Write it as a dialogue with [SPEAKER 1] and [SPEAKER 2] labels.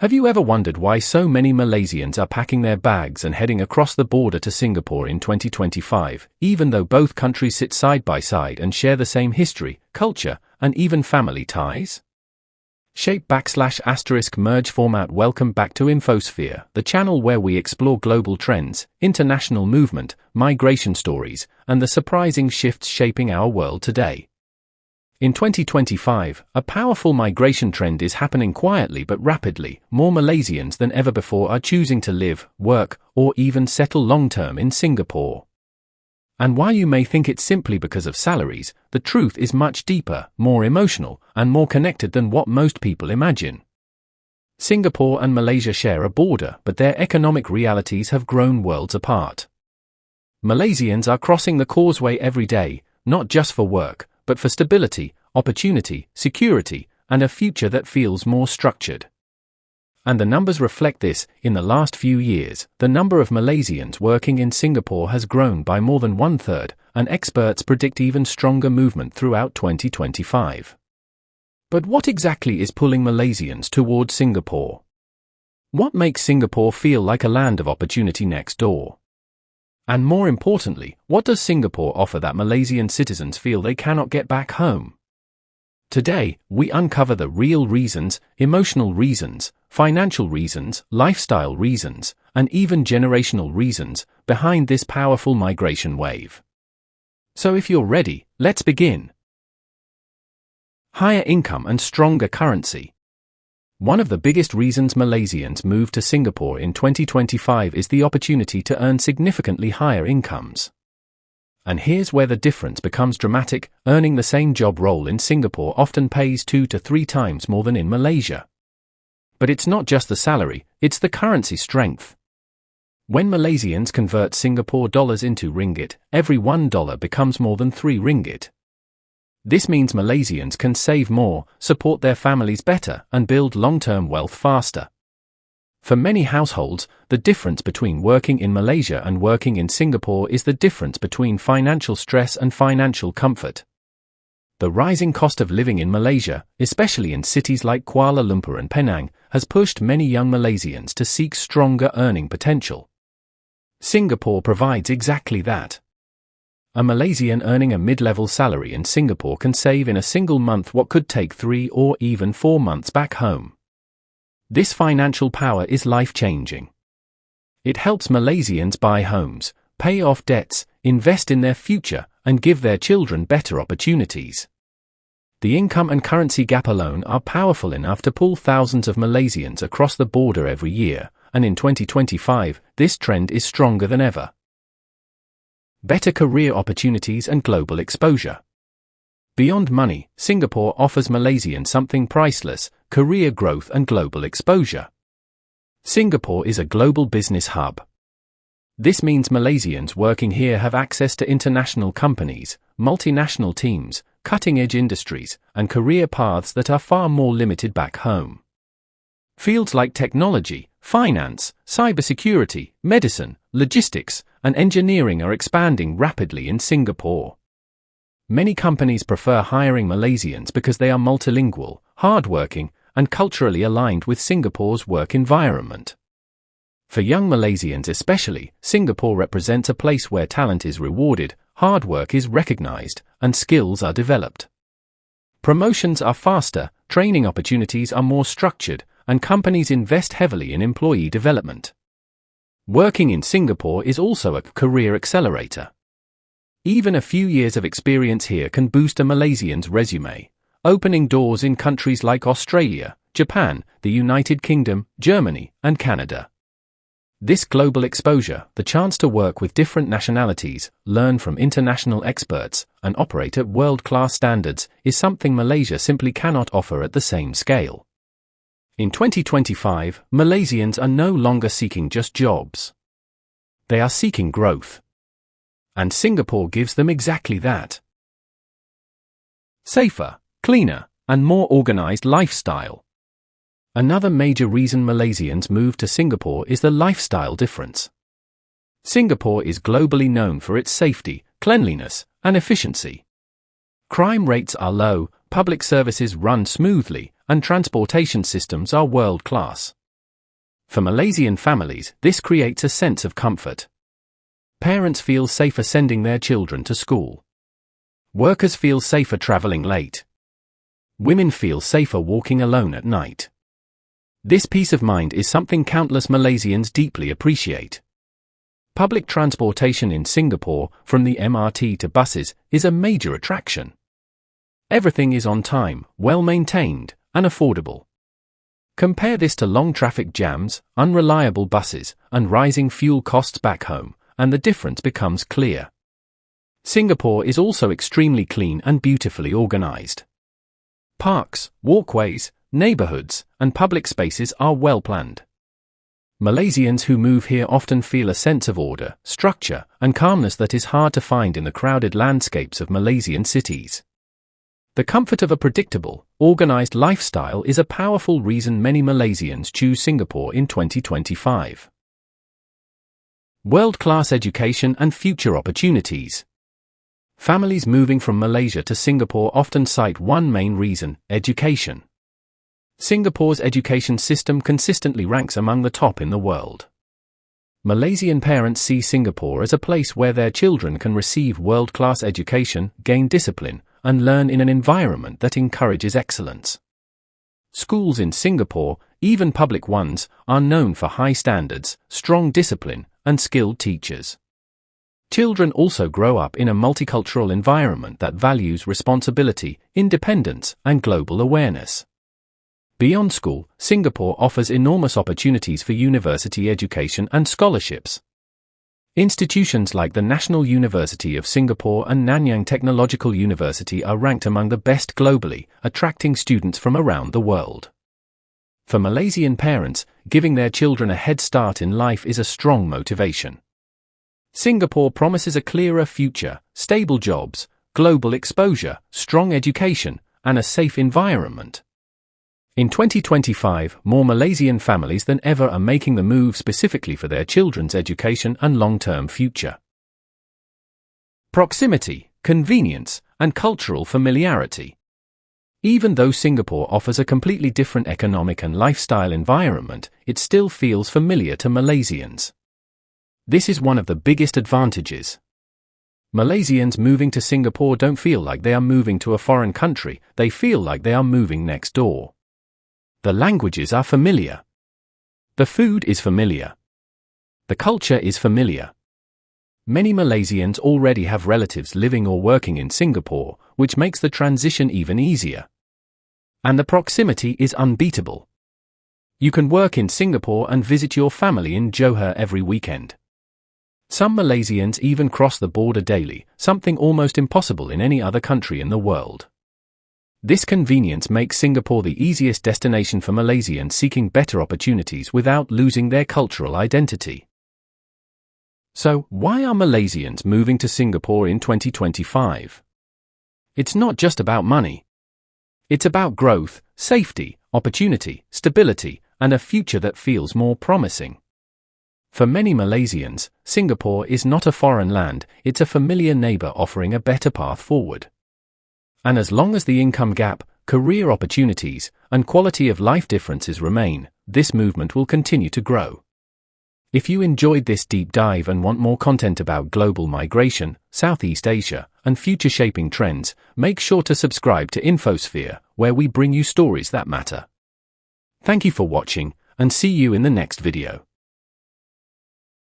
[SPEAKER 1] Have you ever wondered why so many Malaysians are packing their bags and heading across the border to Singapore in 2025, even though both countries sit side by side and share the same history, culture, and even family ties? #merge format. Welcome back to infoSphere, the channel where we explore global trends, international movement, migration stories, and the surprising shifts shaping our world today. In 2025, a powerful migration trend is happening quietly but rapidly. More Malaysians than ever before are choosing to live, work, or even settle long-term in Singapore. And while you may think it's simply because of salaries, the truth is much deeper, more emotional, and more connected than what most people imagine. Singapore and Malaysia share a border, but their economic realities have grown worlds apart. Malaysians are crossing the causeway every day, not just for work, but for stability, opportunity, security, and a future that feels more structured. And the numbers reflect this. In the last few years, the number of Malaysians working in Singapore has grown by more than 1/3, and experts predict even stronger movement throughout 2025. But what exactly is pulling Malaysians towards Singapore? What makes Singapore feel like a land of opportunity next door? And more importantly, what does Singapore offer that Malaysian citizens feel they cannot get back home? Today, we uncover the real reasons, emotional reasons, financial reasons, lifestyle reasons, and even generational reasons behind this powerful migration wave. So if you're ready, let's begin. Higher income and stronger currency. One of the biggest reasons Malaysians move to Singapore in 2025 is the opportunity to earn significantly higher incomes. And here's where the difference becomes dramatic. Earning the same job role in Singapore often pays 2 to 3 times more than in Malaysia. But it's not just the salary, it's the currency strength. When Malaysians convert Singapore dollars into ringgit, every $1 becomes more than 3 ringgit. This means Malaysians can save more, support their families better, and build long-term wealth faster. For many households, the difference between working in Malaysia and working in Singapore is the difference between financial stress and financial comfort. The rising cost of living in Malaysia, especially in cities like Kuala Lumpur and Penang, has pushed many young Malaysians to seek stronger earning potential. Singapore provides exactly that. A Malaysian earning a mid-level salary in Singapore can save in a single month what could take 3 or even 4 months back home. This financial power is life-changing. It helps Malaysians buy homes, pay off debts, invest in their future, and give their children better opportunities. The income and currency gap alone are powerful enough to pull thousands of Malaysians across the border every year, and in 2025, this trend is stronger than ever. Better career opportunities and global exposure. Beyond money, Singapore offers Malaysians something priceless: career growth and global exposure. Singapore is a global business hub. This means Malaysians working here have access to international companies, multinational teams, cutting-edge industries, and career paths that are far more limited back home. Fields like technology, finance, cybersecurity, medicine, logistics, and engineering are expanding rapidly in Singapore. Many companies prefer hiring Malaysians because they are multilingual, hardworking, and culturally aligned with Singapore's work environment. For young Malaysians especially, Singapore represents a place where talent is rewarded, hard work is recognized, and skills are developed. Promotions are faster, training opportunities are more structured, and companies invest heavily in employee development. Working in Singapore is also a career accelerator. Even a few years of experience here can boost a Malaysian's resume, opening doors in countries like Australia, Japan, the United Kingdom, Germany, and Canada. This global exposure, the chance to work with different nationalities, learn from international experts, and operate at world-class standards, is something Malaysia simply cannot offer at the same scale. In 2025, Malaysians are no longer seeking just jobs. They are seeking growth. And Singapore gives them exactly that. Safer, cleaner, and more organized lifestyle. Another major reason Malaysians move to Singapore is the lifestyle difference. Singapore is globally known for its safety, cleanliness, and efficiency. Crime rates are low, public services run smoothly, and transportation systems are world-class. For Malaysian families, this creates a sense of comfort. Parents feel safer sending their children to school. Workers feel safer traveling late. Women feel safer walking alone at night. This peace of mind is something countless Malaysians deeply appreciate. Public transportation in Singapore, from the MRT to buses, is a major attraction. Everything is on time, well-maintained, and affordable. Compare this to long traffic jams, unreliable buses, and rising fuel costs back home, and the difference becomes clear. Singapore is also extremely clean and beautifully organized. Parks, walkways, neighborhoods, and public spaces are well planned. Malaysians who move here often feel a sense of order, structure, and calmness that is hard to find in the crowded landscapes of Malaysian cities. The comfort of a predictable, organized lifestyle is a powerful reason many Malaysians choose Singapore in 2025. World-class education and future opportunities. Families moving from Malaysia to Singapore often cite one main reason: education. Singapore's education system consistently ranks among the top in the world. Malaysian parents see Singapore as a place where their children can receive world-class education, gain discipline, and learn in an environment that encourages excellence. Schools in Singapore, even public ones, are known for high standards, strong discipline, and skilled teachers. Children also grow up in a multicultural environment that values responsibility, independence, and global awareness. Beyond school, Singapore offers enormous opportunities for university education and scholarships. Institutions like the National University of Singapore and Nanyang Technological University are ranked among the best globally, attracting students from around the world. For Malaysian parents, giving their children a head start in life is a strong motivation. Singapore promises a clearer future, stable jobs, global exposure, strong education, and a safe environment. In 2025, more Malaysian families than ever are making the move specifically for their children's education and long-term future. Proximity, convenience, and cultural familiarity. Even though Singapore offers a completely different economic and lifestyle environment, it still feels familiar to Malaysians. This is one of the biggest advantages. Malaysians moving to Singapore don't feel like they are moving to a foreign country, they feel like they are moving next door. The languages are familiar. The food is familiar. The culture is familiar. Many Malaysians already have relatives living or working in Singapore, which makes the transition even easier. And the proximity is unbeatable. You can work in Singapore and visit your family in Johor every weekend. Some Malaysians even cross the border daily, something almost impossible in any other country in the world. This convenience makes Singapore the easiest destination for Malaysians seeking better opportunities without losing their cultural identity. So, why are Malaysians moving to Singapore in 2025? It's not just about money. It's about growth, safety, opportunity, stability, and a future that feels more promising. For many Malaysians, Singapore is not a foreign land, it's a familiar neighbor offering a better path forward. And as long as the income gap, career opportunities, and quality of life differences remain, this movement will continue to grow. If you enjoyed this deep dive and want more content about global migration, Southeast Asia, and future-shaping trends, make sure to subscribe to infoSphere, where we bring you stories that matter. Thank you for watching, and see you in the next video.